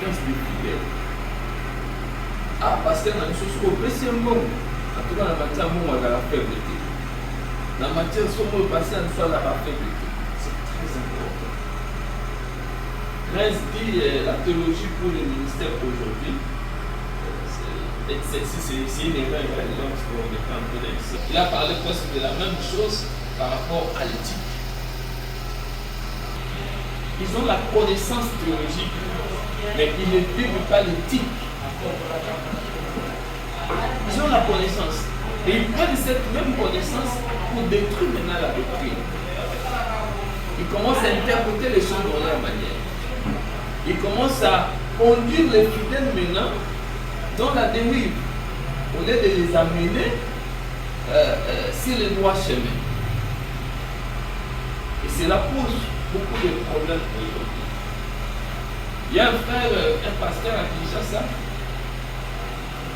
confiance des fidèles. Ah, parce que dans les choses qu'on peut, c'est un bon. En tout cas, dans la matière, on a la faiblesse. Dans la matière, si on veut passer à une fois la faiblesse. C'est très important. Reste dit la théologie pour le ministère aujourd'hui. C'est une erreur, parce qu'on est en train de. Il a parlé presque de la même chose par rapport à l'éthique. Ils ont la connaissance théologique, mais ils ne vivent pas l'éthique. Ils ont la connaissance. Et ils prennent cette même connaissance pour détruire maintenant la doctrine. Ils commencent à interpréter les choses de leur manière. Ils commencent à conduire les fidèles maintenant dans la dérive, au lieu de les amener sur le droit chemin. Et cela pose beaucoup de problèmes aujourd'hui. Il y a un frère, un pasteur à Kinshasa,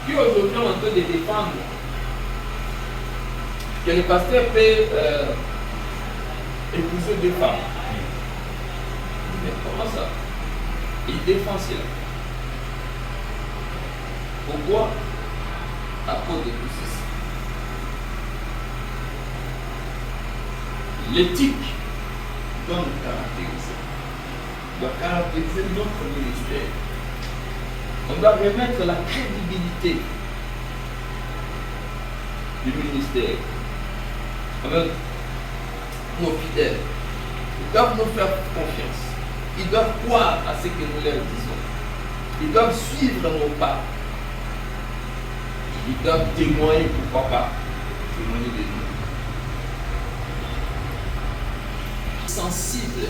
qui aujourd'hui est en train de défendre que le pasteur peut épouser deux femmes. Mais comment ça? Il défend cela. Pourquoi? À cause de tout ceci. L'éthique doit nous caractériser. Doit caractériser notre ministère. On doit remettre la crédibilité du ministère avec nos fidèles. Ils doivent nous faire confiance. Ils doivent croire à ce que nous leur disons. Ils doivent suivre nos pas. Ils doivent témoigner, pourquoi pas, témoigner de nous. Sensible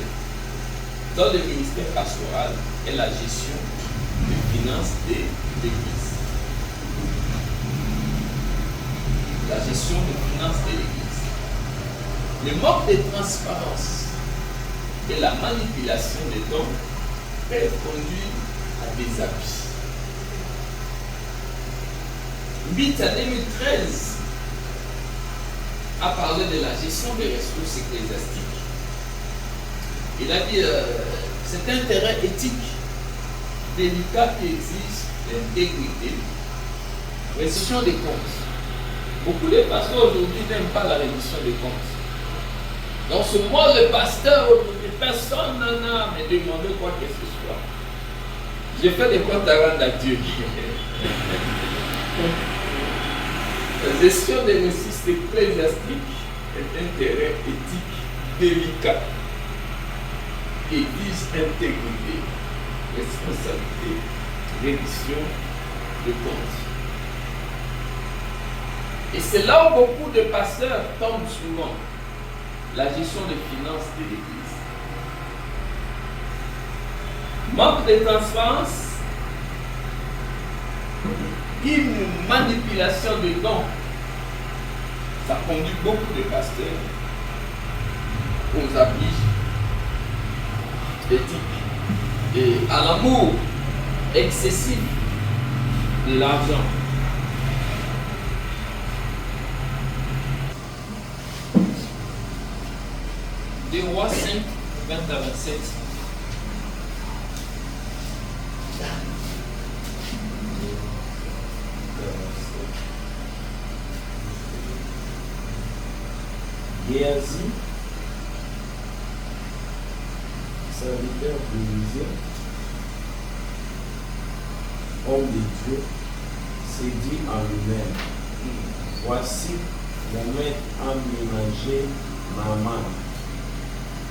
dans le ministère pastoral est la gestion des finances de l'Église. La gestion des finances de l'Église. Le manque de transparence et la manipulation des dons peuvent conduire à des abus. 8 à 2013 a parlé de la gestion des ressources ecclésiastiques. Il a dit cet intérêt éthique délicat qui exige l'intégrité, reddition des comptes. Beaucoup de pasteurs aujourd'hui n'aiment pas la reddition des comptes. Dans ce mois, le pasteur aujourd'hui, personne n'en a me demandé quoi que ce soit. J'ai fait des comptes à rendre à Dieu. La gestion des ressources ecclésiastiques est un intérêt éthique délicat qui exige intégrité, responsabilité, reddition de comptes. Et c'est là où beaucoup de pasteurs tombent souvent, la gestion des finances de l'Église. Manque de transparence, une manipulation de dons, ça conduit beaucoup de pasteurs aux abus éthiques et à l'amour excessif de l'argent. Des Rois 5, 20 à 27. Géasi, serviteur d'Élisée, homme de Dieu, s'est dit en lui-même, voici mon maître a ménagé Naaman,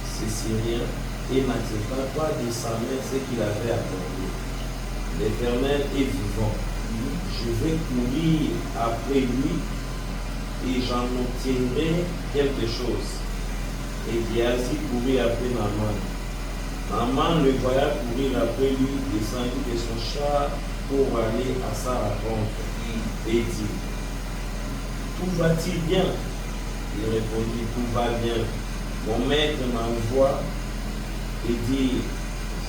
c'est Syrien, et n'accepta pas de sa main ce qu'il avait accordé. L'Éternel est vivant. Je vais courir après lui et j'en obtiendrai quelque chose. Et Géasi courut après Naaman. Naaman le voya courir après lui, descendit de son char pour aller à sa rencontre et dit, tout va-t-il bien? Il répondit, tout va bien. Mon maître m'envoie et dit,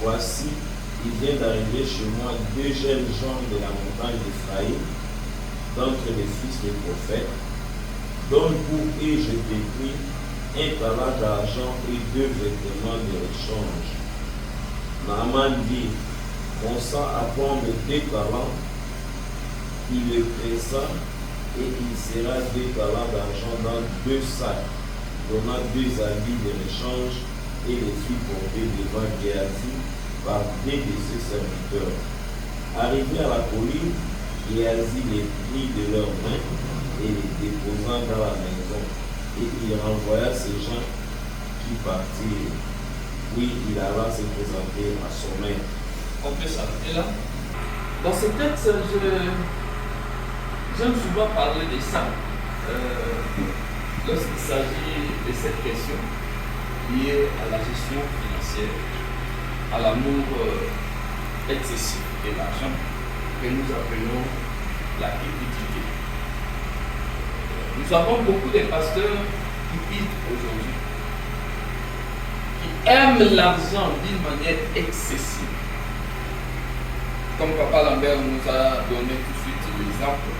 voici, il vient d'arriver chez moi 2 jeunes gens de la montagne d'Ephraïm, d'entre les fils des prophètes. Donne pour eux, je t'ai pris un talent d'argent et 2 vêtements de rechange. Naaman dit, consent à prendre 2 talents, il le pressa et il sera 2 talents d'argent dans 2 sacs, donnant 2 habits de l'échange et les fit porter devant Géasi par 2 de ses serviteurs. Arrivé à la colline, Géasi les prit de leurs mains et les déposa dans la maison, et il renvoya ces gens qui partirent. Puis il alla se présenter à son maître. On peut s'arrêter là. Dans ce texte, j'aime souvent parler de ça lorsqu'il s'agit de cette question liée à la gestion financière, à l'amour excessif de l'argent que nous appelons la cupidité. Nous avons beaucoup de pasteurs cupides aujourd'hui qui aiment l'argent d'une manière excessive. Comme Papa Lambert nous a donné tout de suite l'exemple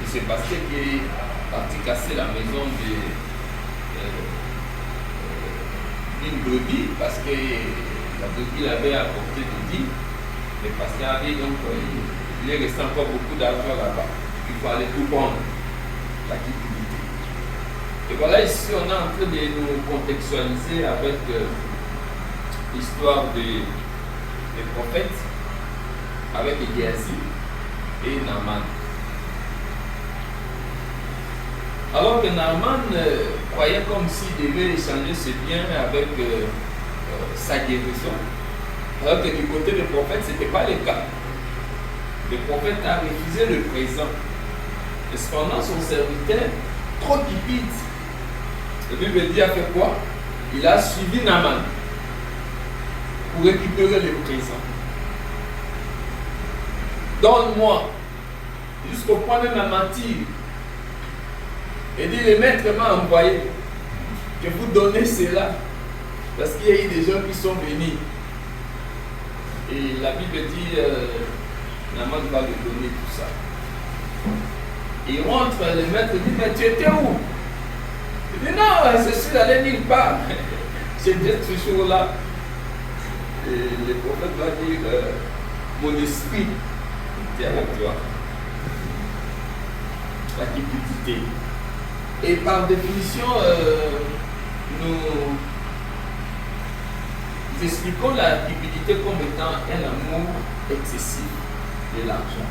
de ce pasteur qui est parti casser la maison d'une brebis parce que la brebis l'avait apporté de dit. Le pasteur a dit donc il est resté encore beaucoup d'argent là-bas. Il faut aller tout prendre. La cupidité. Et voilà, ici on est en train de nous contextualiser avec l'histoire des prophètes, avec Géasi et Naaman. Alors que Naaman croyait comme s'il devait échanger ses biens avec sa guérison, alors que du côté des prophètes, ce n'était pas le cas. Le prophète a refusé le présent. Et cependant, son serviteur, trop cupide, la Bible dit a fait quoi? Il a suivi Naaman pour récupérer le présent. Donne-moi, jusqu'au point de me mentir. Et dit, le maître m'a envoyé que vous donnez cela, parce qu'il y a eu des gens qui sont venus. Et la Bible dit, Naaman va lui donner tout ça. Il rentre, le maître dit, mais tu étais où? Il dit, non, je suis allé nulle part. J'étais toujours là. Et le prophète va dire, mon esprit était avec toi. La cupidité. Et par définition, nous expliquons la cupidité comme étant un amour excessif de l'argent.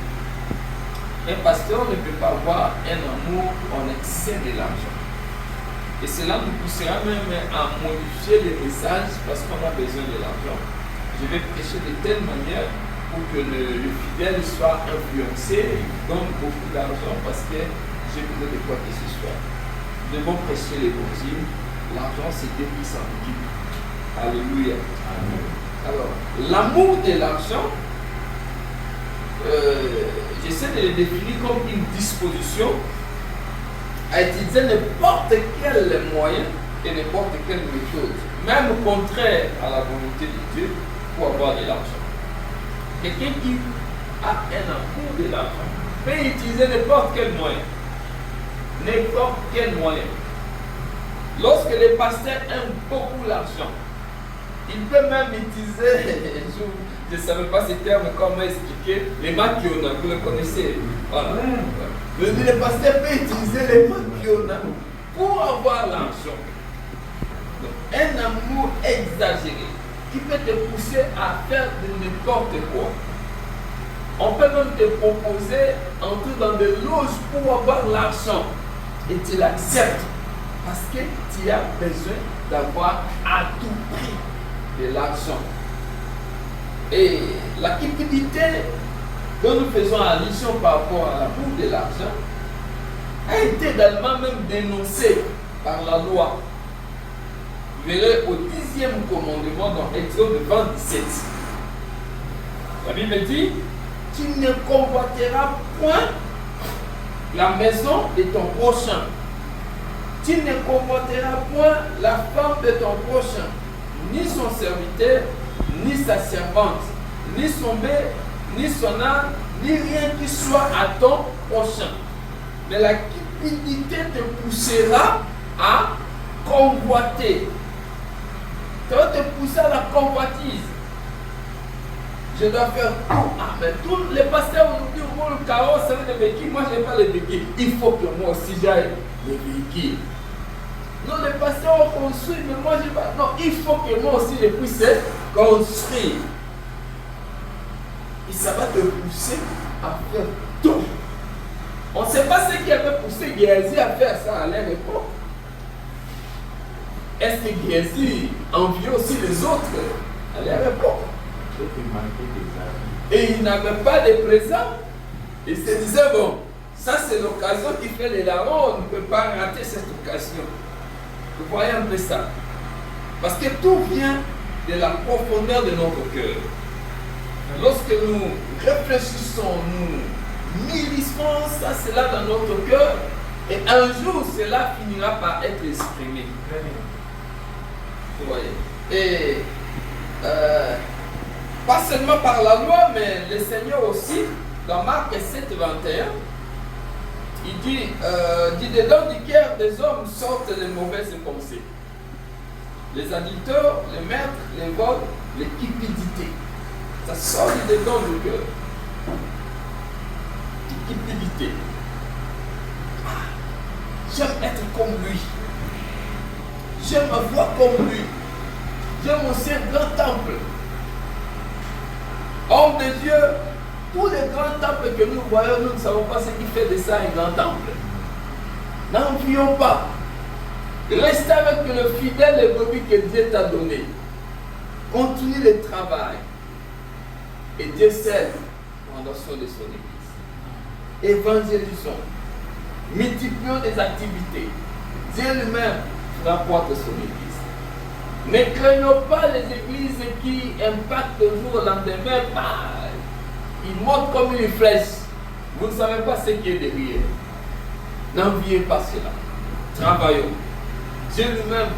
Un pasteur ne peut pas avoir un amour en excès de l'argent. Et cela nous poussera même à modifier les messages parce qu'on a besoin de l'argent. Je vais prêcher de telle manière pour que le fidèle soit influencé, donne beaucoup d'argent parce que j'ai besoin de quoi que ce soit. Nous devons prêcher l'évangile. L'argent, c'est Dieu qui s'en occupe. Alléluia. Amen. Alors, l'amour de l'argent, j'essaie de le définir comme une disposition à utiliser n'importe quel moyen et n'importe quelle méthode, même contraire à la volonté de Dieu, pour avoir de l'argent. Quelqu'un qui a un amour de l'argent peut utiliser n'importe quel moyen. N'importe quel moyen. Lorsque les pasteurs aiment beaucoup l'argent, il peut même utiliser, je ne savais pas ce terme, comment expliquer, les maquiona, vous le connaissez. Voilà. Le pasteur peut utiliser les maquiona pour avoir l'argent. Un amour exagéré qui peut te pousser à faire de n'importe quoi. On peut même te proposer entrer dans des loges pour avoir l'argent et tu l'acceptes parce que tu as besoin d'avoir à tout prix de l'argent. Et la cupidité dont nous faisons allusion par rapport à l'amour de l'argent a été également même dénoncée par la loi. Vous verrez au 10e commandement dans Exode 27. La Bible dit, tu ne convoiteras point la maison de ton prochain. Tu ne convoiteras point la femme de ton prochain, ni son serviteur, ni sa servante, ni son bœuf, ni son âne, ni rien qui soit à ton prochain. Mais la cupidité te poussera à convoiter. Ça va te pousser à la convoitise. Je dois faire tout. Ah, mais tous les pasteurs aujourd'hui, au moins le carrosse avec les véhicules. Moi, je n'ai pas les véhicules. Il faut que moi aussi j'aille les véhicules. Non, les pasteurs ont construit, mais moi, je n'ai pas. Non, il faut que moi aussi je puisse construire. Et ça va te pousser à faire tout. On ne sait pas ce qui avait poussé Géasi à faire ça à leur époque. Est-ce que Géasi enviait aussi les autres à leur époque? Et il n'avait pas de présent. Il se disait, bon, ça c'est l'occasion qui fait les larrons, on ne peut pas rater cette occasion. Vous voyez un peu ça. Parce que tout vient de la profondeur de notre cœur. Lorsque nous réfléchissons, nous militons ça, cela dans notre cœur, et un jour cela finira par être exprimé. Vous voyez. Et pas seulement par la loi, mais le Seigneur aussi, dans Marc 7, 21, il dit, dedans du cœur des hommes sortent les mauvaises pensées. Les adultères, les meurtres, les vols, les cupidités. Ça sort du dedans du cœur. Cupidité. J'aime être comme lui. J'aime avoir comme lui. J'aime aussi un grand temple. Homme de Dieu, tous les grands temples que nous voyons, nous ne savons pas ce qui fait de ça un grand temple. N'envions pas. Reste avec le fidèle et brebis que Dieu t'a donné. Continue le travail. Et Dieu scelle pendant son de son église. Évangélisons. Multiplions des activités. Dieu lui-même rapporte son église. Ne craignons pas les églises qui impactent toujours le lendemain. Ils montent comme une flèche. Vous ne savez pas ce qui est derrière. N'enviez pas cela. Travaillons. Dieu lui-même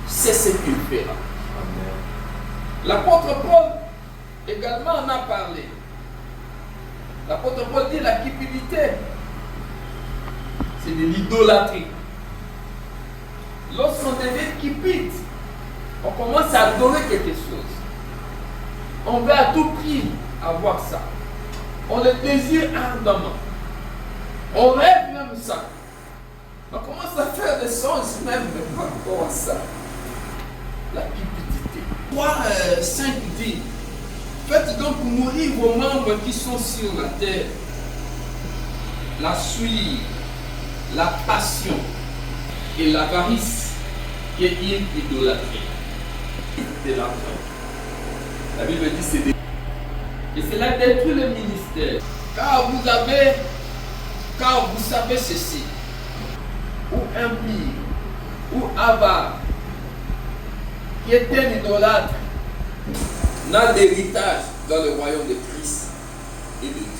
sait ce qu'il fera. L'apôtre Paul également en a parlé. L'apôtre Paul dit la cupidité, c'est de l'idolâtrie. Lorsqu'on devient cupide, on commence à adorer quelque chose. On veut à tout prix avoir ça. On le désire ardemment. On rêve même ça. On commence à faire des songes même par rapport à ça. La cupidité. 3:5 dit, faites donc mourir vos membres qui sont sur la terre. La souillure, la passion et l'avarice qui est une idolâtrie. De l'argent. La Bible dit c'est des... Et cela détruit le ministère. Car vous savez ceci, ou impie, ou avare, qui est un idolâtre, n'a d'héritage dans le royaume de Christ et de Dieu.